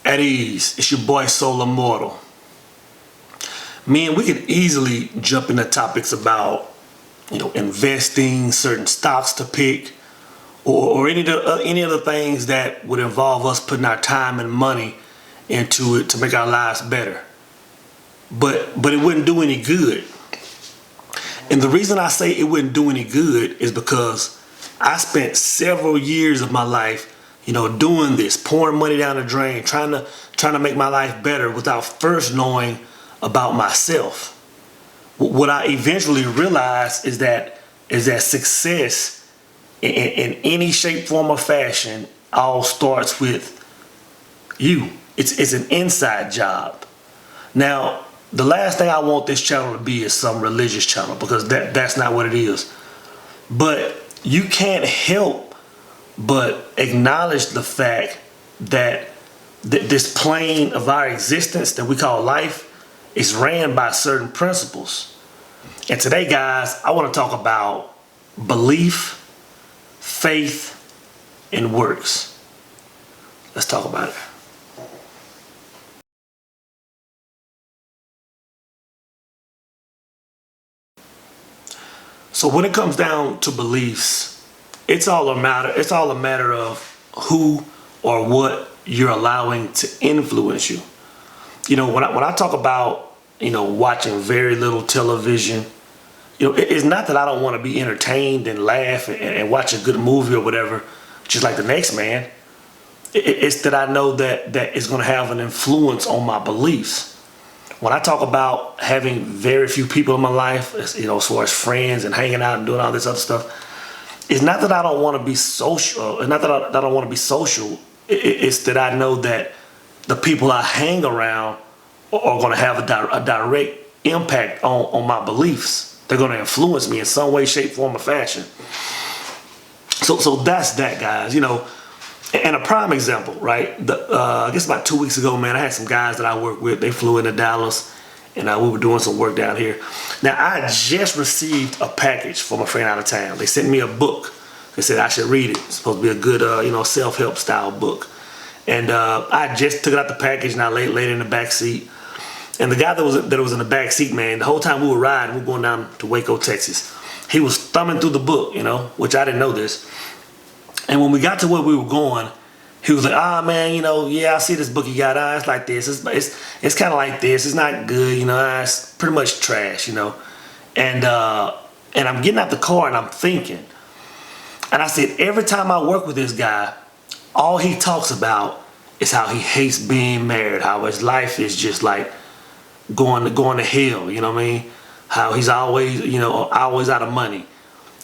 At ease, it's your boy Soul Immortal. Man, we could easily jump into topics about, investing, certain stocks to pick, or any of the things that would involve us putting our time and money into it to make our lives better. But it wouldn't do any good. And the reason I say it wouldn't do any good is because I spent several years of my life doing this, pouring money down the drain, trying to make my life better without first knowing about myself. What I eventually realized is that success in any shape, form, or fashion all starts with you. It's an inside job. Now, the last thing I want this channel to be is some religious channel, because that's not what it is. But you can't help but acknowledge the fact that this plane of our existence that we call life is ran by certain principles. And today, guys, I want to talk about belief, faith, and works. Let's talk about it. So when it comes down to beliefs, it's all a matter of who or what you're allowing to influence you. When I talk about watching very little television, it's not that I don't want to be entertained and laugh and watch a good movie or whatever, just like the next man. It's that I know that it's going to have an influence on my beliefs. When I talk about having very few people in my life, as far as friends and hanging out and doing all this other stuff, it's not that I don't want to be social. It's not that I don't want to be social. It's that I know that the people I hang around are going to have a direct impact on my beliefs. They're going to influence me in some way, shape, form, or fashion. So that's that, guys. And a prime example, right? I guess about 2 weeks ago, man, I had some guys that I work with. They flew into Dallas, and we were doing some work down here. Now, I just received a package from a friend out of town. They sent me a book. They said I should read it. It's supposed to be a good, self-help style book. And I just took it out the package, and I laid it in the back seat. And the guy that was in the back seat, man, the whole time we were riding, we were going down to Waco, Texas. He was thumbing through the book, which I didn't know this. And when we got to where we were going, he was like, man, I see this book you got. It's like this. It's kind of like this. It's not good, it's pretty much trash, And I'm getting out the car and I'm thinking. And I said, every time I work with this guy, all he talks about is how he hates being married, how his life is just like going to hell, you know what I mean? How he's always, always out of money.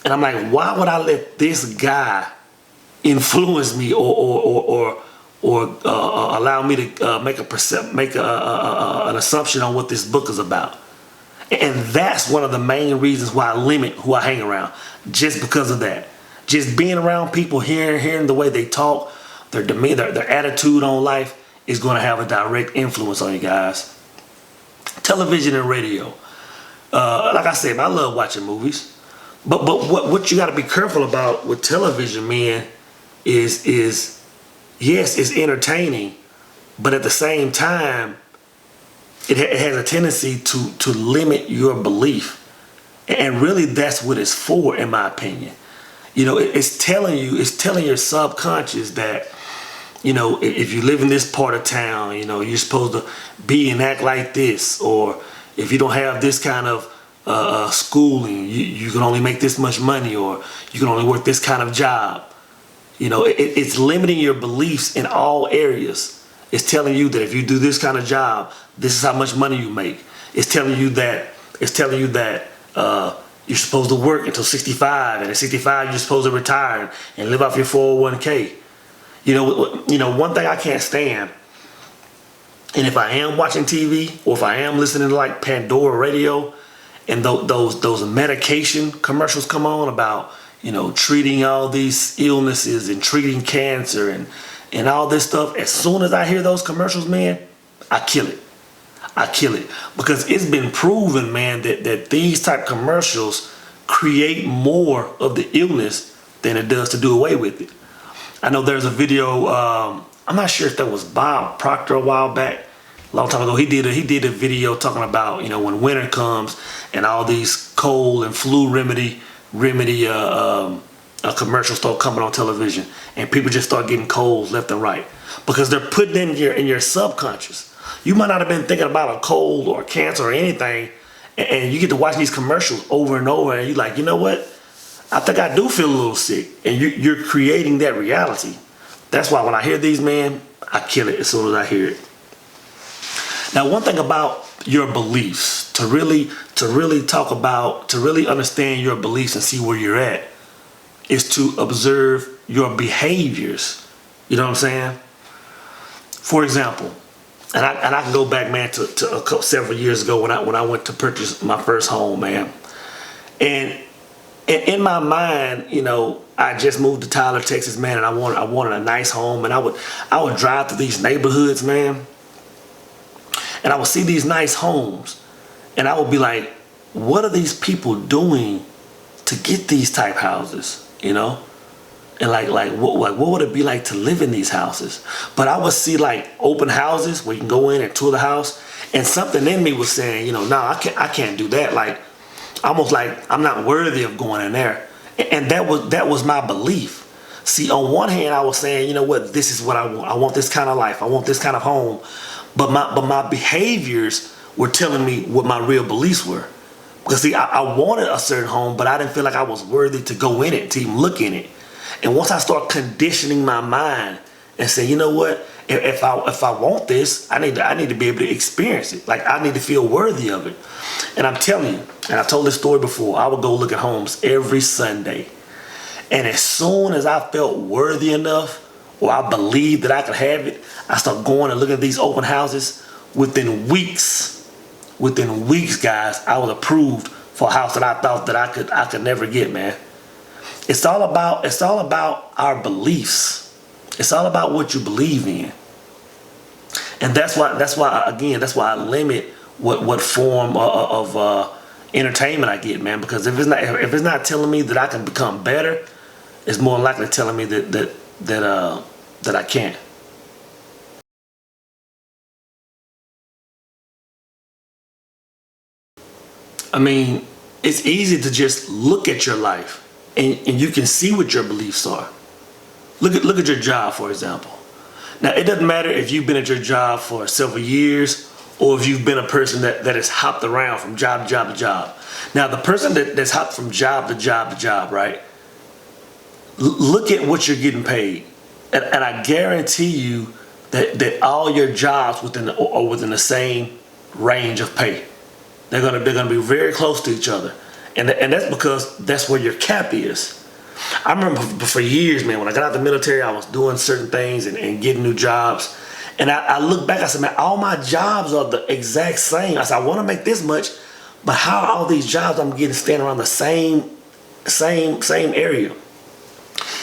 And I'm like, why would I let this guy influence me or allow me to make an assumption on what this book is about? And that's one of the main reasons why I limit who I hang around, just because of that. Just being around people, hearing the way they talk, their demeanor, their attitude on life is going to have a direct influence on you guys. Television and radio. Like I said, I love watching movies. But what you got to be careful about with television, man, is yes, it's entertaining, but at the same time, it has a tendency to limit your belief. And really, that's what it's for, in my opinion. It's telling your subconscious that, if you live in this part of town, you're supposed to be and act like this, or if you don't have this kind of schooling, you can only make this much money, or you can only work this kind of job. It's limiting your beliefs in all areas. It's telling you that if you do this kind of job, this is how much money you make. It's telling you that you're supposed to work until 65, and at 65 you're supposed to retire and live off your 401k. One thing I can't stand, and if I am watching TV or if I am listening to like Pandora radio, and those medication commercials come on about treating all these illnesses and treating cancer and all this stuff, as soon as I hear those commercials, man, I kill it. Because it's been proven, man, that these type commercials create more of the illness than it does to do away with it. I know there's a video I'm not sure if that was Bob Proctor a while back, a long time ago. He did a video talking about, when winter comes and all these cold and flu remedy commercials start coming on television, and people just start getting colds left and right because they're putting in your subconscious. You might not have been thinking about a cold or cancer or anything, and you get to watch these commercials over and over, and you're like, you know what? I think I do feel a little sick, and you're creating that reality. That's why when I hear these, man, I kill it as soon as I hear it. Now, one thing about your beliefs, to really understand your beliefs and see where you're at, is to observe your behaviors. You know what I'm saying? For example, and I can go back, man, to several years ago when I went to purchase my first home, man. And in my mind, I just moved to Tyler, Texas, man, and I wanted a nice home, and I would drive through these neighborhoods, man, and I would see these nice homes, and I would be like, what are these people doing to get these type houses, And what would it be like to live in these houses? But I would see like open houses where you can go in and tour the house, and something in me was saying, I can't do that. Like, almost like I'm not worthy of going in there. And that was my belief. See, on one hand, I was saying, you know what, this is what I want. I want this kind of life. I want this kind of home. But my behaviors were telling me what my real beliefs were. Because see, I wanted a certain home, but I didn't feel like I was worthy to go in it, to even look in it. And once I start conditioning my mind and say, you know what, if I want this, I need to be able to experience it. Like, I need to feel worthy of it. And I'm telling you, and I told this story before, I would go look at homes every Sunday. And as soon as I felt worthy enough, or I believed that I could have it, I started going and looking at these open houses. Within weeks, guys, I was approved for a house that I thought that I could never get, man. It's all about our beliefs. It's all about what you believe in. And that's why I limit what form of entertainment I get, man. Because if it's not telling me that I can become better, it's more likely telling me that I can't. I mean, it's easy to just look at your life and you can see what your beliefs are. Look at your job, for example. Now, it doesn't matter if you've been at your job for several years or if you've been a person that has hopped around from job to job to job. Now, the person that's hopped from job to job to job, right? Look at what you're getting paid. And I guarantee you that all your jobs are within the same range of pay. They're gonna be very close to each other. And that's because that's where your cap is. I remember for years, man, when I got out of the military, I was doing certain things and getting new jobs. And I look back, I said, man, all my jobs are the exact same. I said, I want to make this much, but how are all these jobs I'm getting stand around the same area?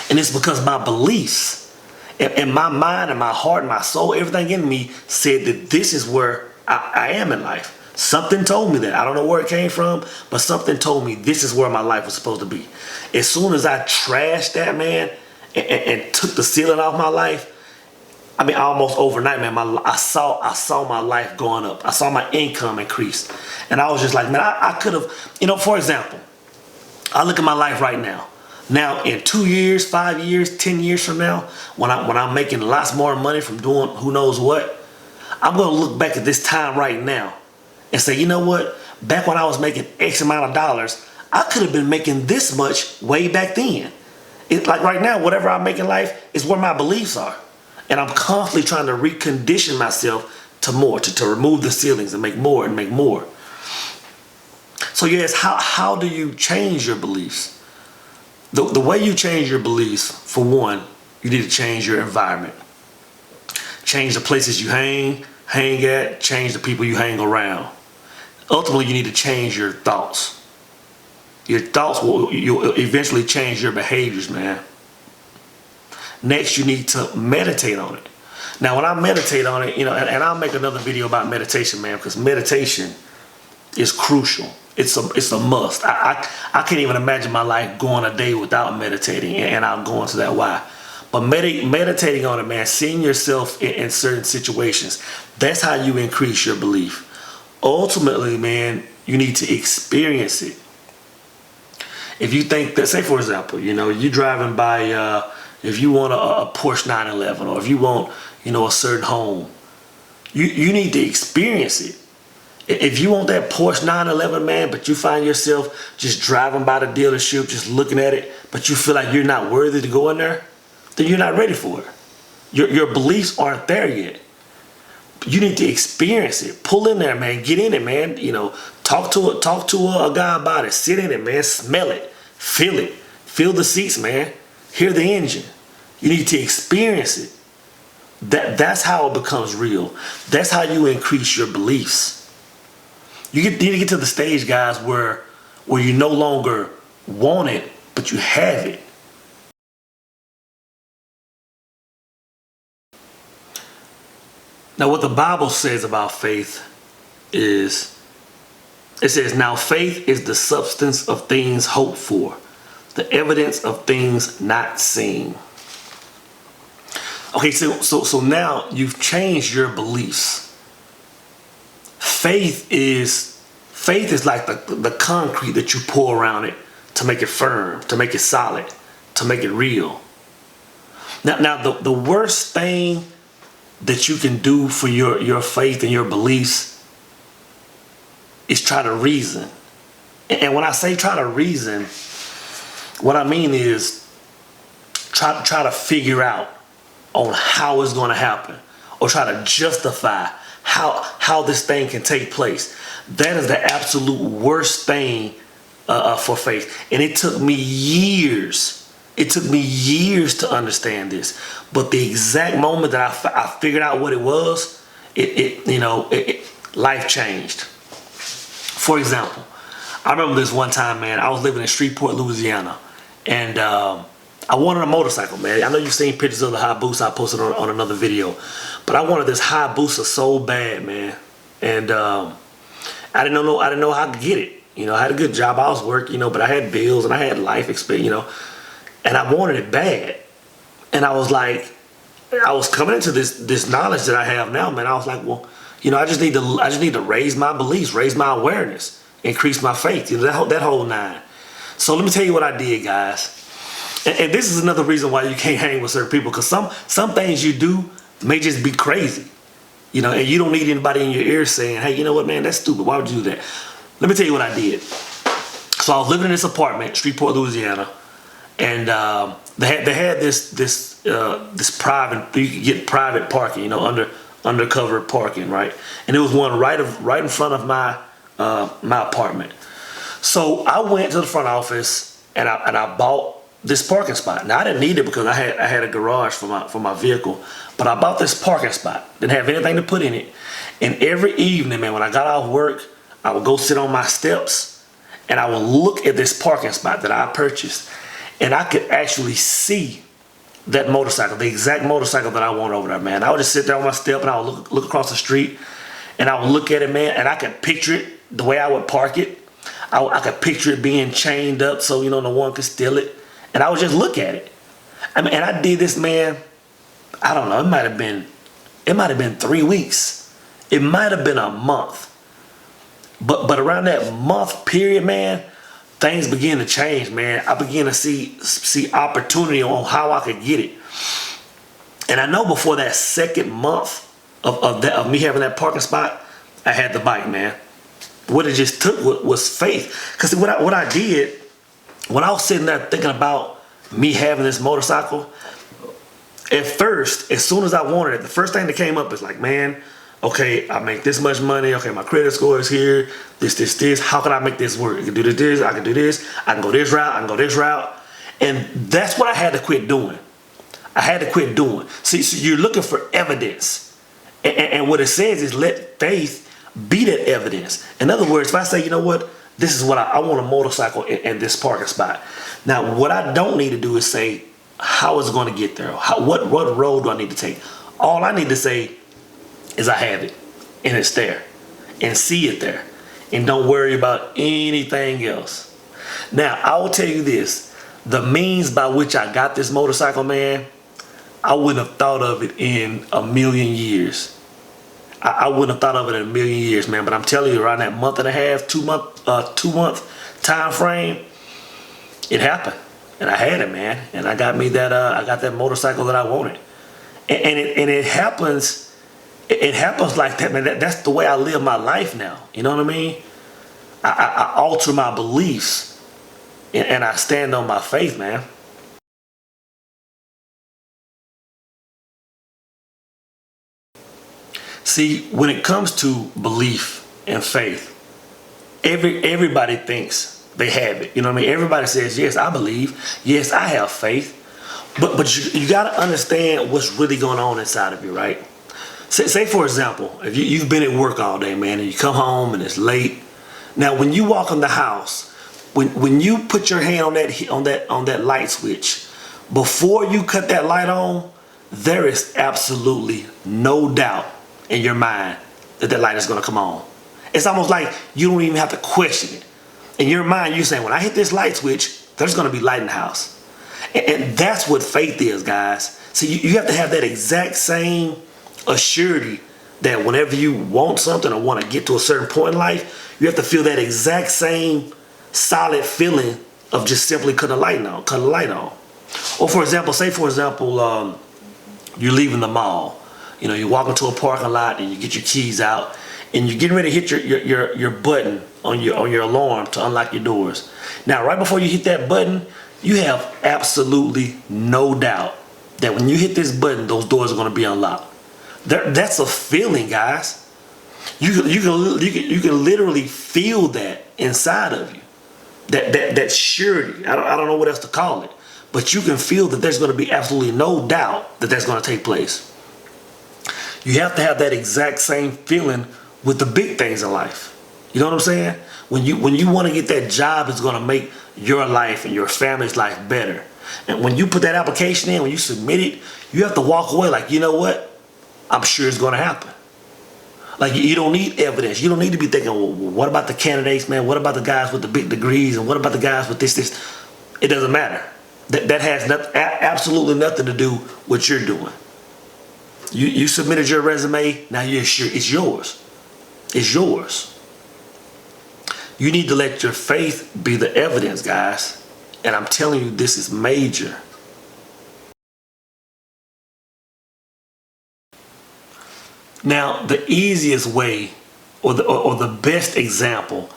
And it's because my beliefs and my mind and my heart and my soul, everything in me said that this is where I am in life. Something told me that. I don't know where it came from, but something told me this is where my life was supposed to be. As soon as I trashed that, man, and took the ceiling off my life, I mean, almost overnight, man, I saw my life going up. I saw my income increase. And I was just like, man, I could have, for example, I look at my life right now. Now, in 2 years, 5 years, 10 years from now, when I'm making lots more money from doing who knows what, I'm going to look back at this time right now and say, you know what? Back when I was making X amount of dollars, I could have been making this much way back then. It's like right now, whatever I make in life is where my beliefs are. And I'm constantly trying to recondition myself to more, to remove the ceilings and make more and make more. So yes, how do you change your beliefs? The way you change your beliefs, for one, you need to change your environment. Change the places you hang at, change the people you hang around. Ultimately, you need to change your thoughts. Your thoughts you'll eventually change your behaviors, man. Next, you need to meditate on it. Now, when I meditate on it, and I'll make another video about meditation, man, because meditation is crucial. It's a must. I can't even imagine my life going a day without meditating, and I'll go into that why. But meditating on it, man, seeing yourself in certain situations, that's how you increase your belief. Ultimately, man, you need to experience it. If you think that, say for example, you driving by, if you want a Porsche 911, or if you want, a certain home, you need to experience it. If you want that Porsche 911, man, but you find yourself just driving by the dealership, just looking at it, but you feel like you're not worthy to go in there, then you're not ready for it. Your beliefs aren't there yet. You need to experience it. Pull in there, man. Get in it, man. Talk to a guy about it. Sit in it, man. Smell it. Feel it. Feel the seats, man. Hear the engine. You need to experience it. That's how it becomes real. That's how you increase your beliefs. You need to get to the stage, guys, where you no longer want it, but you have it. Now, what the Bible says about faith is, it says, now faith is the substance of things hoped for, the evidence of things not seen. Okay, so now you've changed your beliefs. Faith is like the concrete that you pour around it to make it firm, to make it solid, to make it real. Now the worst thing that you can do for your faith and your beliefs is try to reason. And when I say try to reason, what I mean is try to figure out on how it's going to happen, or try to justify how this thing can take place. That is the absolute worst thing for faith. And it took me years. It took me years to understand this. But the exact moment that I figured out what it was, life changed. For example, I remember this one time, man. I was living in Shreveport, Louisiana, and I wanted a motorcycle, man. I know you've seen pictures of the Hayabusa I posted on another video, but I wanted this Hayabusa so bad, man. And I didn't know how to get it. I had a good job, I was working, but I had bills and I had life experience, and I wanted it bad. And I was like, I was coming into this knowledge that I have now, man. I was like, well, I just need to raise my beliefs, raise my awareness, increase my faith, that whole nine. So let me tell you what I did, guys. And this is another reason why you can't hang with certain people, because some things you do may just be crazy, and you don't need anybody in your ear saying, hey, you know what, man, that's stupid. Why would you do that? Let me tell you what I did. So I was living in this apartment, Shreveport, Louisiana, and they had this private, you could get private parking, undercover parking, right? And it was one right in front of my apartment. So I went to the front office and I bought this parking spot. Now I didn't need it because I had a garage for my vehicle, but I bought this parking spot. Didn't have anything to put in it. And every evening, man, when I got off work, I would go sit on my steps and I would look at this parking spot that I purchased, and I could actually see that motorcycle, the exact motorcycle that I want over there, man. I would just sit there on my step and I would look across the street and I would look at it, man, and I could picture it the way I would park it. I could picture it being chained up so no one could steal it. And I would just look at it. And I did this, man, I don't know, it might have been 3 weeks. It might have been a month. But around that month period, man, things began to change, man. I began to see opportunity on how I could get it. And I know before that second month of me having that parking spot, I had the bike, man. What it just took was faith. Because what I did, when I was sitting there thinking about me having this motorcycle, at first, as soon as I wanted it, the first thing that came up is like, man, okay, I make this much money. Okay, my credit score is here. This. How can I make this work? I can do this. I can do this. I can go this route. I can go this route. And that's what I had to quit doing. I had to quit doing. See, so you're looking for evidence. And what it says is let faith be that evidence. In other words, if I say, you know what, this is what I want a motorcycle in this parking spot. Now, what I don't need to do is say how it's going to get there. What road do I need to take? All I need to say is I have it, and it's there, and see it there, and don't worry about anything else. Now, I will tell you this. The means by which I got this motorcycle, man, I wouldn't have thought of it in a million years. I wouldn't have thought of it in a million years, man. But I'm telling you, around that month and a half, 2 month time frame, it happened, and I had it, man. And I got me that I got that motorcycle that I wanted, and it happens. It happens like that, man. That's the way I live my life now. You know what I mean? I alter my beliefs, and I stand on my faith, man. See, when it comes to belief and faith, everybody thinks they have it. You know what I mean? Everybody says, yes, I believe. Yes, I have faith. But you got to understand what's really going on inside of you, right? Say for example, if you've been at work all day, man, and you come home and it's late. Now, when you walk in the house, when you put your hand on that light switch, before you cut that light on, there is absolutely no doubt in your mind that light is going to come on. It's almost like you don't even have to question it. In your mind, you're saying, when I hit this light switch, there's going to be light in the house. And that's what faith is, guys. See, you have to have that exact same assurity that whenever you want something or want to get to a certain point in life, you have to feel that exact same solid feeling of just simply cut a light on. Or for example, you're leaving the mall. You know, you walk into a parking lot and you get your keys out and you're getting ready to hit your button on your alarm to unlock your doors. Now, right before you hit that button, you have absolutely no doubt that when you hit this button, those doors are going to be unlocked. That's a feeling, guys. You can literally feel that inside of you. That surety. I don't know what else to call it, but you can feel that there's going to be absolutely no doubt that that's going to take place. You have to have that exact same feeling with the big things in life. You know what I'm saying? When you want to get that job that's going to make your life and your family's life better, and when you put that application in, when you submit it, you have to walk away like, you know what? I'm sure it's going to happen. Like, you don't need evidence. You don't need to be thinking, well, what about the candidates, man? What about the guys with the big degrees? And what about the guys with this? It doesn't matter. That has absolutely nothing to do with what you're doing. You submitted your resume. Now you're sure it's yours. It's yours. You need to let your faith be the evidence, guys. And I'm telling you, this is major. Now, the easiest way or the best example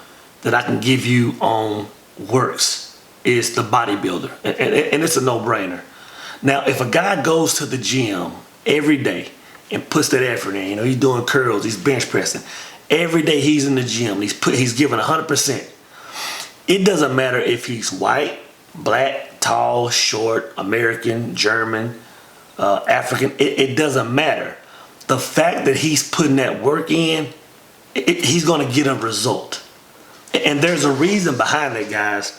that I can give you on works is the bodybuilder. And it's a no-brainer. Now, if a guy goes to the gym every day and puts that effort in, you know, he's doing curls, he's bench pressing. Every day he's in the gym, he's giving 100%. It doesn't matter if he's white, black, tall, short, American, German, African. It doesn't matter. The fact that he's putting that work in, he's going to get a result. And there's a reason behind that, guys.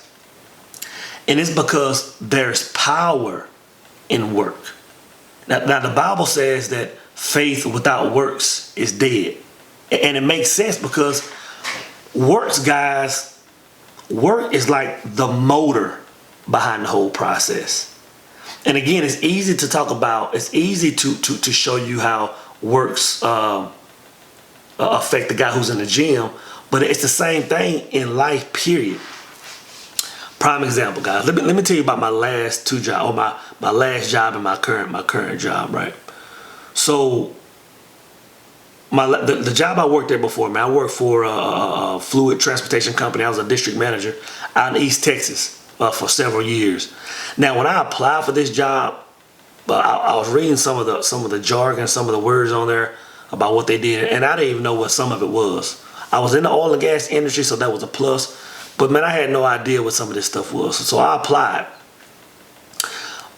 And it's because there's power in work. Now the Bible says that faith without works is dead. And it makes sense because work is like the motor behind the whole process. And again, it's easy to talk about, it's easy to show you how works affect the guy who's in the gym, but it's the same thing in life, period. Prime example, guys. Let me tell you about my last two jobs, or my last job and my current job, right? So the job I worked at before, man, I worked for a fluid transportation company. I was a district manager out in East Texas for several years. Now, when I applied for this job, I was reading some of the jargon, some of the words on there about what they did, and I didn't even know what some of it was. I was in the oil and gas industry, so that was a plus. But man, I had no idea what some of this stuff was. So I applied.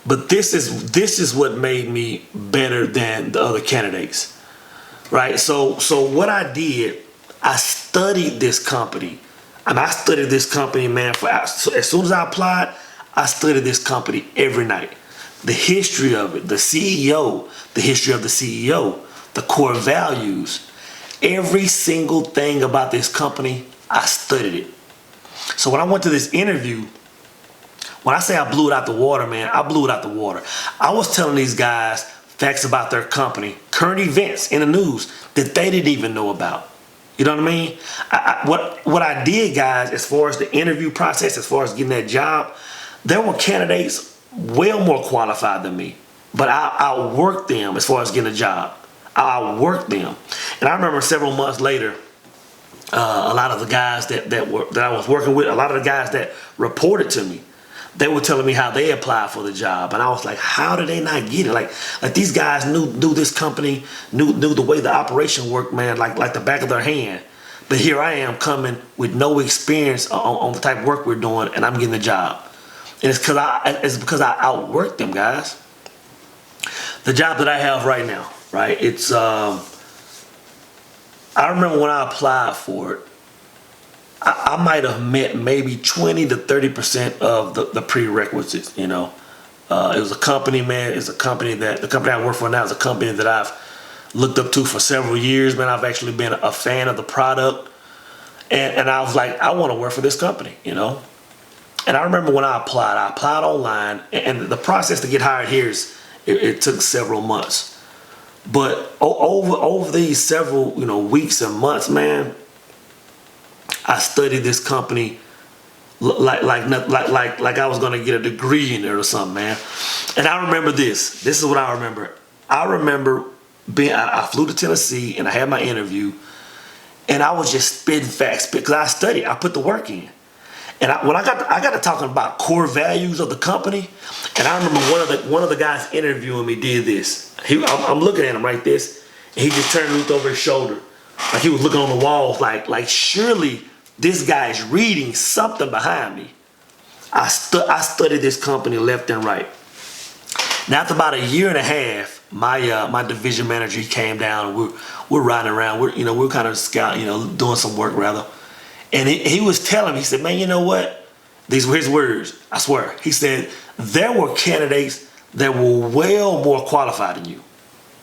But this is what made me better than the other candidates, right? So what I did, I studied this company. I studied this company, man. So as soon as I applied, I studied this company every night. The history of it, the CEO, the history of the CEO, the core values, every single thing about this company, I studied it. So when I went to this interview, When I say I blew it out the water, man, I blew it out the water. I was telling these guys facts about their company, current events in the news that they didn't even know about. You know what I mean? What I did, guys, as far as the interview process, as far as getting that job, there were candidates well more qualified than me. But I outworked them as far as getting a job. I outworked them. And I remember several months later, a lot of the guys that I was working with, a lot of the guys that reported to me, they were telling me how they applied for the job, and I was like, how did they not get it? Like these guys knew this company, knew the way the operation worked, man, like the back of their hand. But here I am coming with no experience on the type of work we're doing, and I'm getting the job. And it's because I outworked them, guys. The job that I have right now, right? It's I remember when I applied for it, I might have met maybe 20 to 30% of the prerequisites, you know. It was a company, man. It's a company the company I work for now is a company that I've looked up to for several years, man. I've actually been a fan of the product. And I was like, I want to work for this company, you know. And I remember when I applied online, and the process to get hired here it took several months. But over these several, you know, weeks and months, man, I studied this company like I was gonna get a degree in it or something, man. And I remember this. This is what I remember. I remember I flew to Tennessee and I had my interview, and I was just spitting facts because I studied. I put the work in. And when I got to talking about core values of the company, and I remember one of the guys interviewing me did this. I'm looking at him like this, and he just turned and looked over his shoulder, like he was looking on the walls, like surely this guy is reading something behind me. I studied this company left and right. Now after about a year and a half, my division manager, he came down, and we're riding around. We're kind of scouting, doing some work rather. And he was telling me, he said, man, you know what? These were his words, I swear. He said, there were candidates that were well more qualified than you.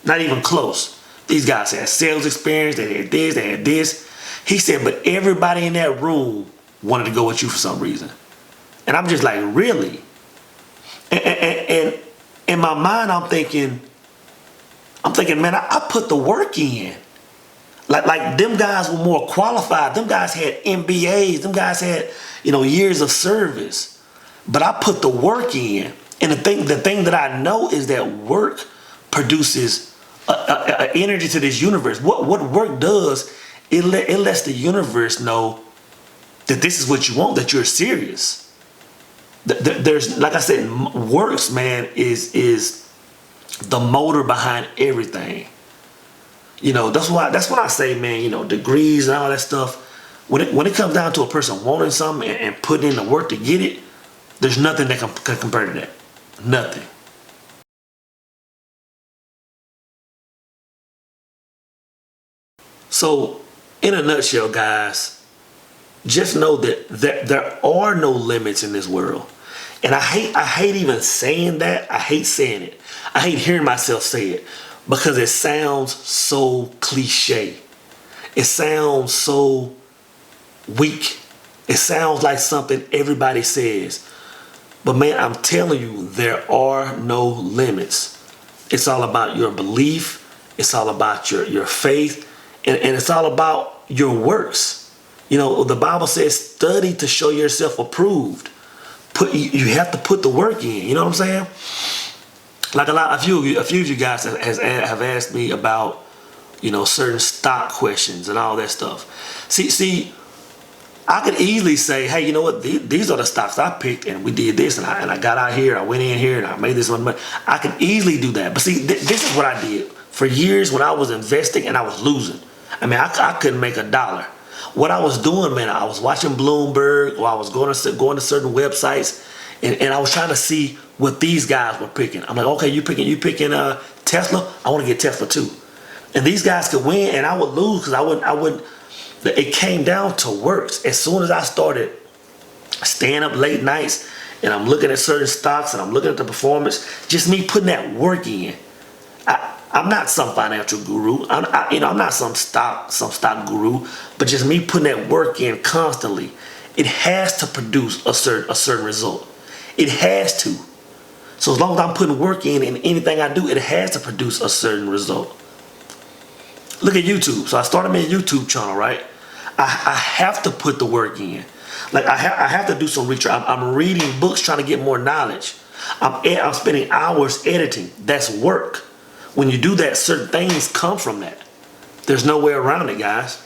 Not even close. These guys had sales experience, they had this. He said, but everybody in that room wanted to go with you for some reason. And I'm just like, really? And in my mind, I'm thinking, man, I put the work in. Like them guys were more qualified. Them guys had MBAs. Them guys had, years of service. But I put the work in. And the thing that I know is that work produces a energy to this universe. What work does, it lets the universe know that this is what you want, that you're serious. There's, like I said, works, man, is the motor behind everything. That's what I say, man, degrees and all that stuff. When it comes down to a person wanting something and putting in the work to get it, there's nothing that can compare to that. Nothing. So, in a nutshell, guys, just know that there are no limits in this world. And I hate even saying that. I hate saying it. I hate hearing myself say it because it sounds so cliche. It sounds so weak. It sounds like something everybody says. But man, I'm telling you, there are no limits. It's all about your belief. It's all about your faith. And it's all about your works. The Bible says, study to show yourself approved. You have to put the work in. You know what I'm saying? Like a few of you guys have asked me about, certain stock questions and all that stuff. See, I could easily say, hey, you know what? These are the stocks I picked, and we did this, and I got out here, I went in here, and I made this money. I could easily do that. But see, this is what I did. For years when I was investing and I was losing, I couldn't make a dollar. What I was doing, man, I was watching Bloomberg, or I was going to certain websites, and I was trying to see what these guys were picking. I'm like, okay, you picking Tesla? I want to get Tesla too. And these guys could win, and I would lose because I wouldn't. It came down to works. As soon as I started staying up late nights, and I'm looking at certain stocks, and I'm looking at the performance, just me putting that work in. I'm not some financial guru. I'm not some stock guru, but just me putting that work in constantly. It has to produce a certain result. It has to. So as long as I'm putting work in anything I do, it has to produce a certain result. Look at YouTube. So I started my YouTube channel, right? I have to put the work in. Like I have to do some research. I'm reading books trying to get more knowledge. I'm spending hours editing. That's work. When you do that, certain things come from that. There's no way around it, guys.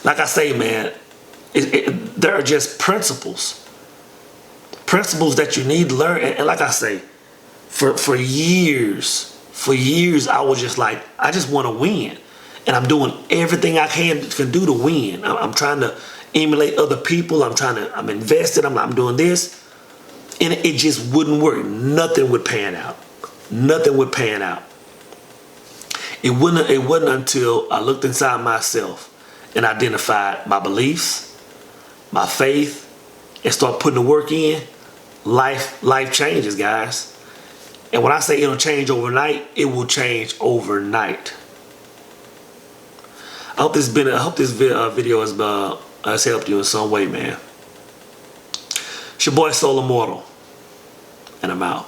Like I say, man, there are just principles that you need to learn. And like I say, for years, I was just like, I just want to win. And I'm doing everything I can do to win. I'm trying to emulate other people. I'm invested. I'm doing this. And it just wouldn't work. Nothing would pan out. Nothing would pan out. It wasn't until I looked inside myself and identified my beliefs, my faith, and start putting the work in. Life changes, guys. And when I say it'll change overnight, it will change overnight. I hope this video has helped you in some way, man. It's your boy Soul Immortal, and I'm out.